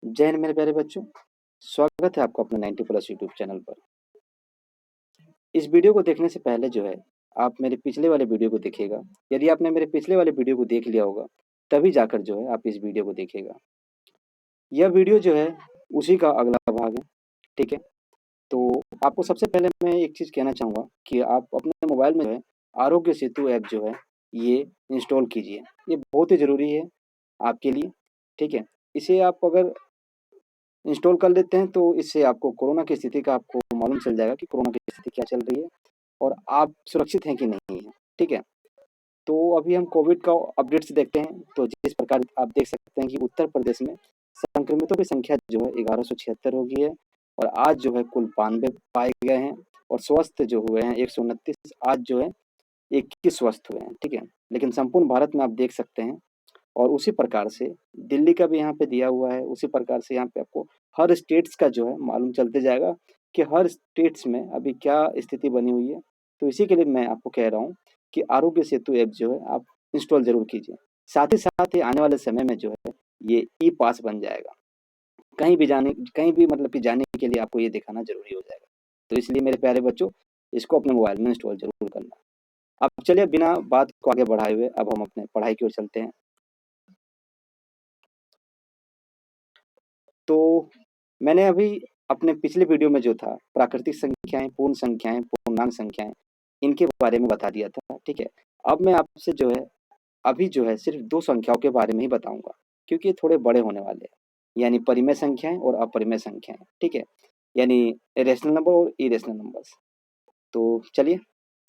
जय हिंद मेरे प्यारे बच्चों, स्वागत है आपका अपने 90 प्लस यूट्यूब चैनल पर। इस वीडियो को देखने से पहले जो है, आप मेरे पिछले वाले वीडियो को देखिएगा। यदि आपने मेरे पिछले वाले वीडियो को देख लिया होगा, तभी जाकर जो है आप इस वीडियो को देखिएगा। यह वीडियो जो है उसी का अगला भाग है, ठीक है? तो आपको सबसे पहले मैं एक चीज़ कहना चाहूँगा कि आप अपने मोबाइल में जो है आरोग्य सेतु ऐप जो है ये इंस्टॉल कीजिए। ये बहुत ही ज़रूरी है आपके लिए, ठीक है? इसे आप अगर इंस्टॉल कर लेते हैं तो इससे आपको कोरोना की स्थिति का आपको मालूम चल जाएगा कि कोरोना की स्थिति क्या चल रही है और आप सुरक्षित हैं कि नहीं है, ठीक है? तो अभी हम कोविड का अपडेट्स देखते हैं, तो जिस प्रकार आप देख सकते हैं कि उत्तर प्रदेश में संक्रमितों की संख्या जो है 1176 हो गई है और आज जो है कुल 92 पाए गए हैं और स्वस्थ जो हुए हैं 129, आज जो है 21 स्वस्थ हुए हैं, ठीक है? लेकिन संपूर्ण भारत में आप देख सकते हैं और उसी प्रकार से दिल्ली का भी यहाँ पे दिया हुआ है, उसी प्रकार से यहाँ पे आपको हर स्टेट्स का जो है मालूम चलते जाएगा कि हर स्टेट्स में अभी क्या स्थिति बनी हुई है। तो इसी के लिए मैं आपको कह रहा हूँ कि आरोग्य सेतु ऐप जो है आप इंस्टॉल ज़रूर कीजिए। साथ ही आने वाले समय में जो है ये ई पास बन जाएगा। कहीं भी मतलब कि जाने के लिए आपको ये दिखाना ज़रूरी हो जाएगा। तो इसलिए मेरे प्यारे बच्चों, इसको अपने मोबाइल में इंस्टॉल ज़रूर करना। अब चलिए बिना बात को आगे बढ़ाए हुए अब हम अपने पढ़ाई की ओर चलते हैं। तो मैंने अभी अपने पिछले वीडियो में जो था प्राकृतिक संख्याएँ, पूर्ण संख्याएँ, पूर्णांक संख्याएँ, इनके बारे में बता दिया था, ठीक है? अब मैं आपसे जो है अभी जो है सिर्फ़ 2 संख्याओं के बारे में ही बताऊँगा, क्योंकि ये थोड़े बड़े होने वाले हैं, यानी परिमेय संख्याएँ और अपरिमेय संख्याएँ, ठीक है? यानी रेशनल नंबर और इरेशनल नंबर्स। तो चलिए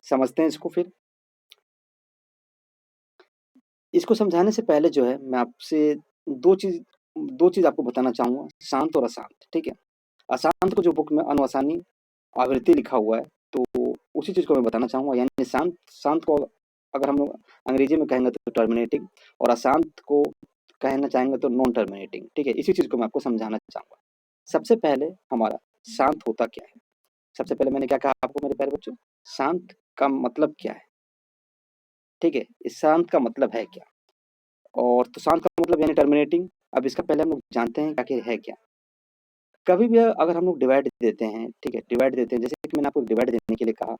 समझते हैं इसको फिर। इसको समझाने से पहले जो है मैं आपसे 2 चीज़ 2 चीज़ आपको बताना चाहूँगा, शांत और अशांत, ठीक है? अशांत को जो बुक में अनवसानी आवृत्ति लिखा हुआ है, तो उसी चीज़ को मैं बताना चाहूँगा। यानी शांत शांत को अगर हम लोग अंग्रेजी में कहेंगे तो टर्मिनेटिंग और अशांत को कहना चाहेंगे तो नॉन टर्मिनेटिंग, ठीक है? इसी चीज़ को मैं आपको समझाना चाहूँगा। सबसे पहले हमारा शांत होता क्या है? सबसे पहले मैंने क्या कहा आपको मेरे प्यारे बच्चों? शांत का मतलब क्या है? ठीक है? इस शांत का मतलब है क्या? और तो शांत का मतलब यानी टर्मिनेटिंग। अब इसका पहले हम लोग जानते हैं आखिर है क्या? कभी भी अगर हम लोग डिवाइड देते हैं, ठीक है? डिवाइड देते हैं, जैसे कि मैंने आपको डिवाइड देने के लिए कहा,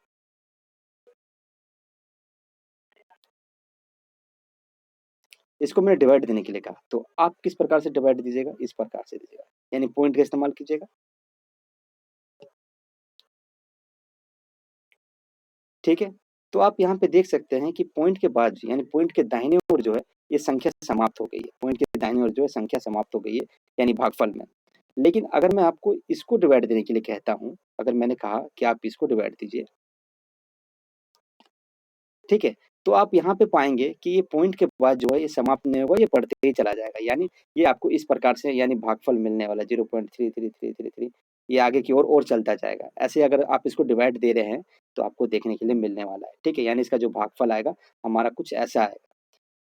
इसको मैंने डिवाइड देने के लिए कहा, तो आप किस प्रकार से डिवाइड दीजिएगा? इस प्रकार से दीजिएगा, यानी पॉइंट का इस्तेमाल कीजिएगा, ठीक है? तो आप यहाँ पे देख सकते हैं कि पॉइंट के बाद यानी पॉइंट के दाहिने ओर जो है, ये संख्या समाप्त हो गई है। पॉइंट के दाहिने ओर जो है संख्या समाप्त हो गई है, यानी भागफल में। लेकिन अगर मैं आपको इसको डिवाइड देने के लिए कहता हूँ, अगर मैंने कहा कि आप इसको डिवाइड दीजिए, ठीक है? तो आप यहाँ पे पाएँगे कि ये पॉइंट के बाद जो है ये समाप्त नहीं होगा, ये बढ़ते ही चला जाएगा। यानी ये आपको इस प्रकार से यानी भागफल मिलने वाला 0.33333 ये आगे की ओर और चलता जाएगा। ऐसे अगर आप इसको डिवाइड दे रहे हैं, तो आपको देखने के लिए मिलने वाला है, ठीक है? यानी इसका जो भागफल आएगा, हमारा कुछ ऐसा आएगा।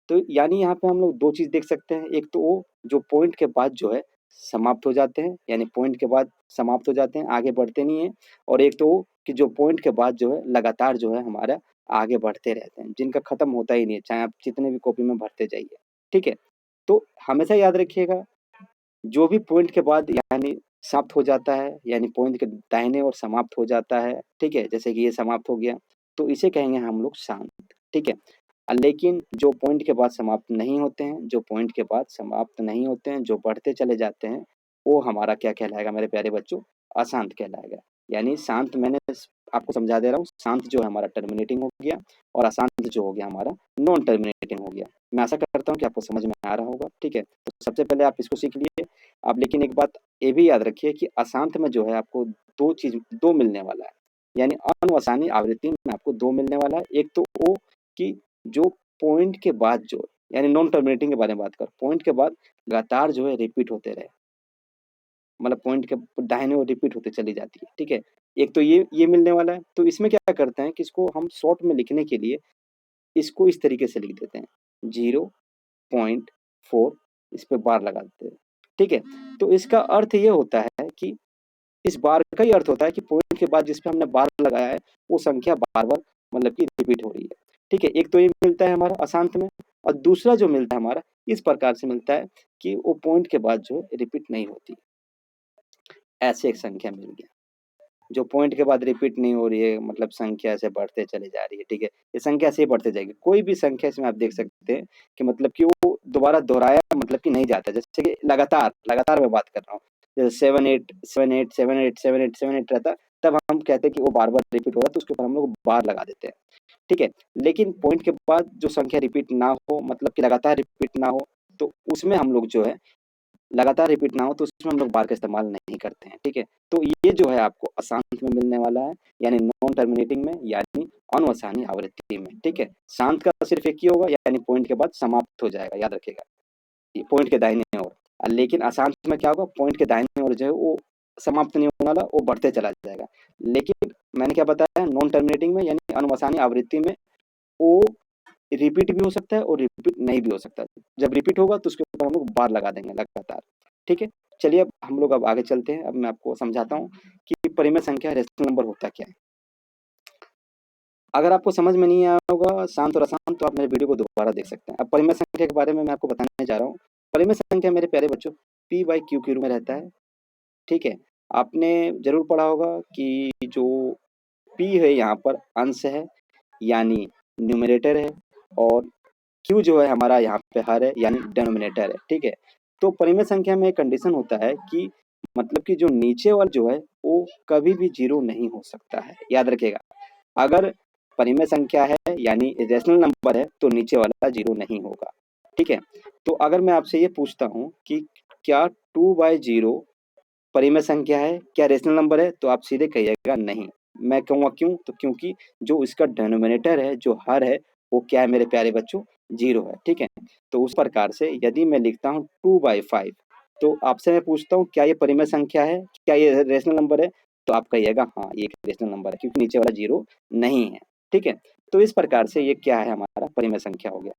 तो यानी यहाँ पे हम लोग 2 चीज़ देख सकते हैं, एक तो वो जो पॉइंट के बाद जो है समाप्त हो जाते हैं, यानी पॉइंट के बाद समाप्त हो जाते हैं, आगे बढ़ते नहीं हैं और एक तो वो कि जो पॉइंट के बाद जो है लगातार जो है हमारा आगे बढ़ते रहते हैं, जिनका खत्म होता ही नहीं है, चाहे आप जितने भी कॉपी में भरते जाइए, ठीक है? तो हमेशा याद रखिएगा, जो भी पॉइंट के बाद यानी समाप्त हो जाता है, यानी पॉइंट के दाहिने ओर समाप्त हो जाता है, ठीक है? जैसे कि ये समाप्त हो गया, तो इसे कहेंगे हम लोग शांत, ठीक है? लेकिन जो पॉइंट के बाद समाप्त नहीं होते हैं, जो पॉइंट के बाद समाप्त नहीं होते हैं, जो बढ़ते चले जाते हैं, वो हमारा क्या कहलाएगा मेरे प्यारे बच्चों? अशांत कहलाएगा। यानी शांत मैंने आपको समझा दे रहा हूँ, शांत जो है हमारा टर्मिनेटिंग हो गया और अशांत जो हो गया हमारा नॉन टर्मिनेटिंग हो गया। मैं आशा करता हूँ कि आपको समझ में आ रहा होगा, ठीक है? तो सबसे पहले आप इसको सीख लिए। आप लेकिन एक बात ये भी याद रखिए कि अशांत में जो है आपको 2 मिलने वाला है। यानी अनवसानी आवृत्ति में आपको 2 मिलने वाला है। एक तो वो कि जो पॉइंट के बाद जो यानी नॉन टर्मिनेटिंग के बारे में बात करें, पॉइंट के बाद लगातार जो है रिपीट होते रहे, मतलब पॉइंट के दाहिने ओर रिपीट होते चली जाती है, ठीक है? एक तो ये मिलने वाला है, तो इसमें क्या करते हैं कि इसको हम शॉर्ट में लिखने के लिए इसको इस तरीके से लिख देते हैं 0.4 इस पे बार लगा देते हैं, ठीक है? तो इसका अर्थ ये होता है कि इस बार का ही अर्थ होता है कि पॉइंट के बाद जिस पे हमने बार लगाया है, वो संख्या बार-बार मतलब कि रिपीट हो रही है, ठीक है? एक तो ये मिलता है हमारा अशांत में और दूसरा जो मिलता है हमारा इस प्रकार से मिलता है कि वो पॉइंट के बाद जो है रिपीट नहीं होती। ऐसे एक संख्या मिल गया, जो पॉइंट के बाद रिपीट नहीं हो रही है, मतलब संख्या ऐसे बढ़ते चली जा रही है, ठीक है? ये संख्या ऐसे ही बढ़ते जाएगी। कोई भी संख्या इसमें आप देख सकते हैं कि मतलब कि वो दोबारा दोहराया मतलब कि नहीं जाता। जैसे कि लगातार मैं बात कर रहा हूँ। जैसे 7 8 7 8 7 8 7 8 7 8 रहता, तब हम कहते हैं कि वो बार-बार रिपीट हो रहा है, तो उसके ऊपर हम लोग बार लगा देते हैं, ठीक है? लेकिन पॉइंट के बाद जो संख्या रिपीट ना हो, मतलब कि लगातार रिपीट ना हो, तो उसमें हम लोग जो है लगातार रिपीट ना हो, तो उसमें हम लोग बार का इस्तेमाल नहीं करते हैं, ठीक है? तो ये जो है आपको अशांत में मिलने वाला है, यानी नॉन टर्मिनेटिंग में, यानी अनवसानी आवृत्ति में, ठीक है? शांत का सिर्फ एक ही होगा, यानी पॉइंट के बाद समाप्त हो जाएगा, याद रखिएगा, ये पॉइंट के दाहिने ओर। लेकिन अशांत में क्या होगा, पॉइंट के दाहिने ओर जो है वो समाप्त नहीं होने वाला, वो बढ़ते चला जाएगा। लेकिन मैंने क्या बताया, नॉन टर्मिनेटिंग में यानी अनवसानी आवृत्ति में वो रिपीट भी हो सकता है और रिपीट नहीं भी हो सकता। जब रिपीट होगा तो उसके ऊपर हम लोग बार लगा देंगे लगातार, ठीक है? चलिए अब हम लोग अब आगे चलते हैं। अब मैं आपको समझाता हूँ कि परिमेय संख्या रेशनल नंबर होता क्या है। अगर आपको समझ में नहीं आया होगा शांत और अशांत, तो आप मेरे वीडियो को दोबारा देख सकते हैं। अब परिमेय संख्या के बारे में मैं आपको बताने जा रहा हूँ। परिमेय संख्या मेरे प्यारे बच्चों पी बाई क्यू के रूप में रहता है, ठीक है? आपने जरूर पढ़ा होगा कि जो पी है यहाँ पर अंश है, यानी न्यूमरेटर है, और क्यू जो है हमारा यहाँ पे हर है, यानी डिनोमिनेटर है, ठीक है? तो परिमेय संख्या में एक कंडीशन होता है कि मतलब कि जो नीचे वाला जो है वो कभी भी जीरो नहीं हो सकता है, याद रखिएगा। अगर परिमेय संख्या है यानी रेशनल नंबर है तो नीचे वाला जीरो नहीं होगा, ठीक है? तो अगर मैं आपसे ये पूछता हूँ कि क्या 2/0 परिमेय संख्या है, क्या रेशनल नंबर है, तो आप सीधे कहिएगा नहीं। मैं कहूँगा क्यों, तो क्योंकि जो इसका डिनोमिनेटर है, जो हर है, वो क्या है मेरे प्यारे बच्चों, 0 है, ठीक है? तो उस प्रकार से यदि मैं लिखता हूँ 2/5, तो आपसे मैं पूछता हूँ क्या ये परिमेय संख्या है, क्या ये रेशनल नंबर है, तो आप कहिएगा हाँ ये एक रेशनल नंबर है, क्योंकि नीचे वाला 0 नहीं है, ठीक है? तो इस प्रकार से ये क्या है, हमारा परिमेय संख्या हो गया।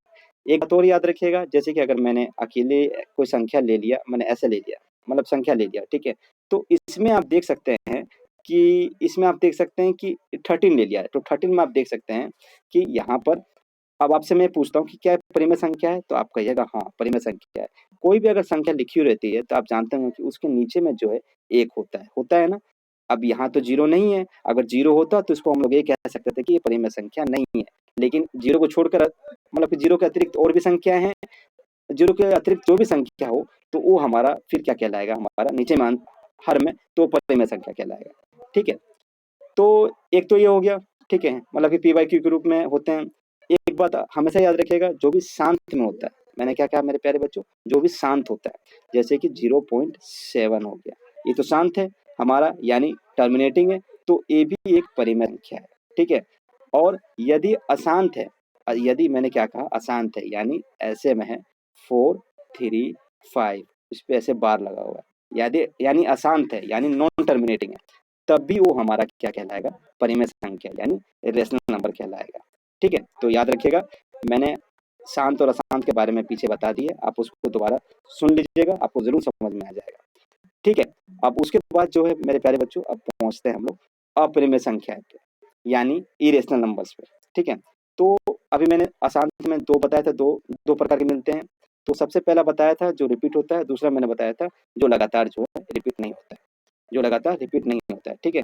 एक बात और याद रखिएगा, जैसे कि अगर मैंने अकेले कोई संख्या ले लिया, मैंने ऐसे ले लिया, मतलब संख्या ले लिया, ठीक है? तो इसमें आप देख सकते हैं कि इसमें आप देख सकते हैं कि 13 ले लिया है, तो 13 में आप देख सकते हैं कि यहाँ पर अब आपसे मैं पूछता हूँ कि क्या परिमेय संख्या है, तो आप कहिएगा हाँ परिमेय संख्या है। कोई भी अगर संख्या लिखी हुई रहती है तो आप जानते होंगे कि उसके नीचे में जो है 1 होता है ना? अब यहाँ तो 0 नहीं है, अगर 0 होता तो इसको हम लोग ये कह सकते थे कि ये परिमेय संख्या नहीं है। लेकिन 0 को छोड़कर मतलब कि 0 के अतिरिक्त और भी संख्या हैं, 0 के अतिरिक्त जो भी संख्या हो, तो वो हमारा फिर क्या कहलाएगा, हमारा नीचे मान हर में, तो परिमेय संख्या कहलाएगा, ठीक है? तो एक तो ये हो गया, ठीक है? मतलब कि पी बाई क्यू के रूप में होते हैं। एक बात हमेशा याद रखिएगा, जो भी शांत में होता है, मैंने क्या कहा मेरे प्यारे बच्चों, जो भी शांत होता है, जैसे कि 0.7 हो गया, ये तो शांत है हमारा, यानी टर्मिनेटिंग है, तो ये भी एक परिमेय संख्या है, ठीक है? और यदि अशांत है, यदि मैंने क्या कहा अशांत है, यानी ऐसे में है 4 3 5, इस पे ऐसे बार लगा हुआ है, यदि यानी अशांत है, यानी नॉन टर्मिनेटिंग है, तब भी वो हमारा क्या कहलाएगा, परिमेय संख्या यानी रेशनल नंबर कहलाएगा, ठीक है? तो याद रखिएगा, मैंने शांत और अशांत के बारे में पीछे बता दिए, आप उसको दोबारा सुन लीजिएगा, आपको जरूर समझ में आ जाएगा, ठीक है? अब उसके बाद जो है मेरे प्यारे बच्चों, अब पहुंचते हैं हम लोग अपरिमेय संख्या पे, यानी इरेशनल नंबर्स पे, ठीक है? तो अभी मैंने अशांत में दो बताया था, दो प्रकार के मिलते हैं। तो सबसे पहला बताया था जो रिपीट होता है, दूसरा मैंने बताया था जो लगातार जो है रिपीट नहीं होता है, जो लगातार रिपीट नहीं होता है, ठीक है?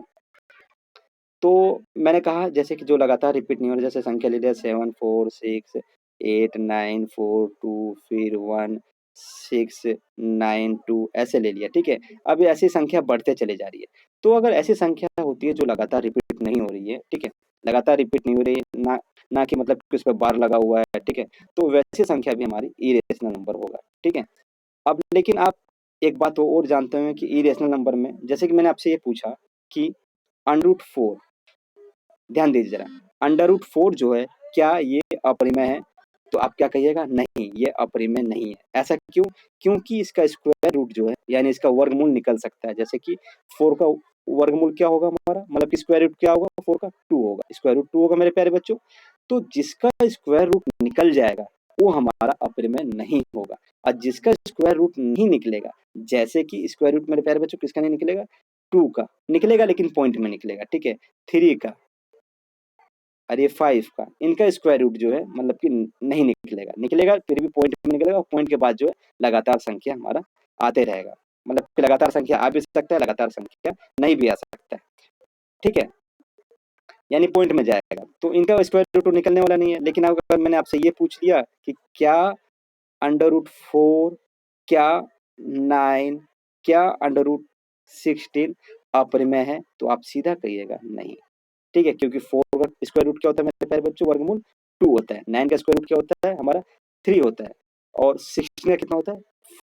तो मैंने कहा जैसे कि जो लगातार रिपीट नहीं हो रहा, जैसे संख्या ले लिया 7 4 6 8 9 4 2 फिर 1 6 9 2 ऐसे ले लिया, ठीक है? अब ये ऐसी संख्या बढ़ते चली जा रही है। तो अगर ऐसी संख्या होती है जो लगातार रिपीट नहीं हो रही है, ठीक है? लगातार रिपीट नहीं हो रही है, ना ना कि मतलब कि उस पे बार लगा हुआ है, ठीक है? तो वैसी संख्या भी हमारी इरेशनल नंबर होगा, ठीक है? अब लेकिन आप एक बात और जानते हैं कि इरेशनल नंबर में, जैसे कि मैंने आपसे ये पूछा कि √4, ध्यान दीजिए जरा, √4 जो है क्या ये अपरिमेय है? तो आप क्या कहिएगा, नहीं ये अपरिमेय नहीं है। ऐसा क्यों? क्योंकि इसका स्क्वायर रूट जो है, यानी इसका वर्गमूल निकल सकता है। जैसे कि 4 का वर्गमूल क्या होगा हमारा, मतलब कि स्क्वायर रूट क्या होगा 4 का, 2 होगा, स्क्वायर रूट 2 होगा मेरे प्यारे बच्चों। तो जिसका स्क्वायर रूट निकल जाएगा वो हमारा अपरिमेय नहीं होगा, और जिसका स्क्वायर रूट नहीं निकलेगा, जैसे कि स्क्वायर रूट मेरे प्यारे बच्चों किसका नहीं निकलेगा, 2 का निकलेगा, लेकिन पॉइंट में निकलेगा, ठीक है? 3 का, और ये 5 का, इनका स्क्वायर रूट जो है मतलब कि नहीं निकलेगा फिर भी पॉइंट में निकलेगा, और पॉइंट के बाद जो है लगातार संख्या हमारा आते रहेगा। मतलब कि लगातार संख्या आ भी सकता है, लगातार संख्या नहीं भी आ सकता है, ठीक है, यानी पॉइंट में जाएगा, तो इनका स्क्वायर रूट तो निकलने वाला नहीं है। लेकिन अगर मैंने आपसे ये पूछ लिया कि क्या √4, क्या 9, क्या √16 अपरिमेय है, तो आप सीधा कहिएगा नहीं, ठीक है, क्योंकि 4 का स्क्वायर रूट क्या होता है मेरे प्यारे बच्चों, वर्गमूल 2 होता है। 9 का स्क्वायर रूट क्या होता है हमारा, 3 होता है, और 16 का कितना होता है,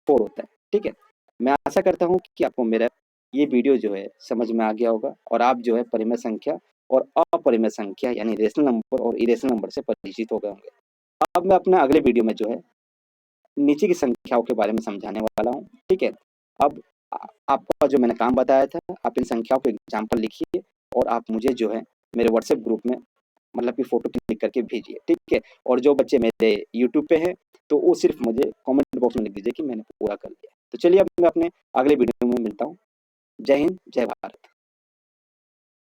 4 होता है, ठीक है। मैं आशा करता हूँ कि आपको मेरा ये वीडियो जो है समझ में आ गया होगा, और आप जो है परिमेय संख्या और अपरिमेय संख्या यानी रेशनल नंबर और इरेशनल नंबर से परिचित हो गए होंगे। अब मैं अपना अगले वीडियो में जो है नीचे की संख्याओं के बारे में समझाने वाला हूँ, ठीक है। अब आपका जो मैंने काम बताया था, आप इन संख्याओं को एग्जाम्पल लिखिए, और आप मुझे जो है मेरे व्हाट्सएप ग्रुप में मतलब कि फोटो क्लिक करके भेजिए, ठीक है। और जो बच्चे मेरे यूट्यूब पे हैं, तो वो सिर्फ मुझे कमेंट बॉक्स में लिख दीजिए कि मैंने पूरा कर लिया। तो चलिए अब मैं अपने अगले वीडियो में मिलता हूँ। जय हिंद, जय भारत।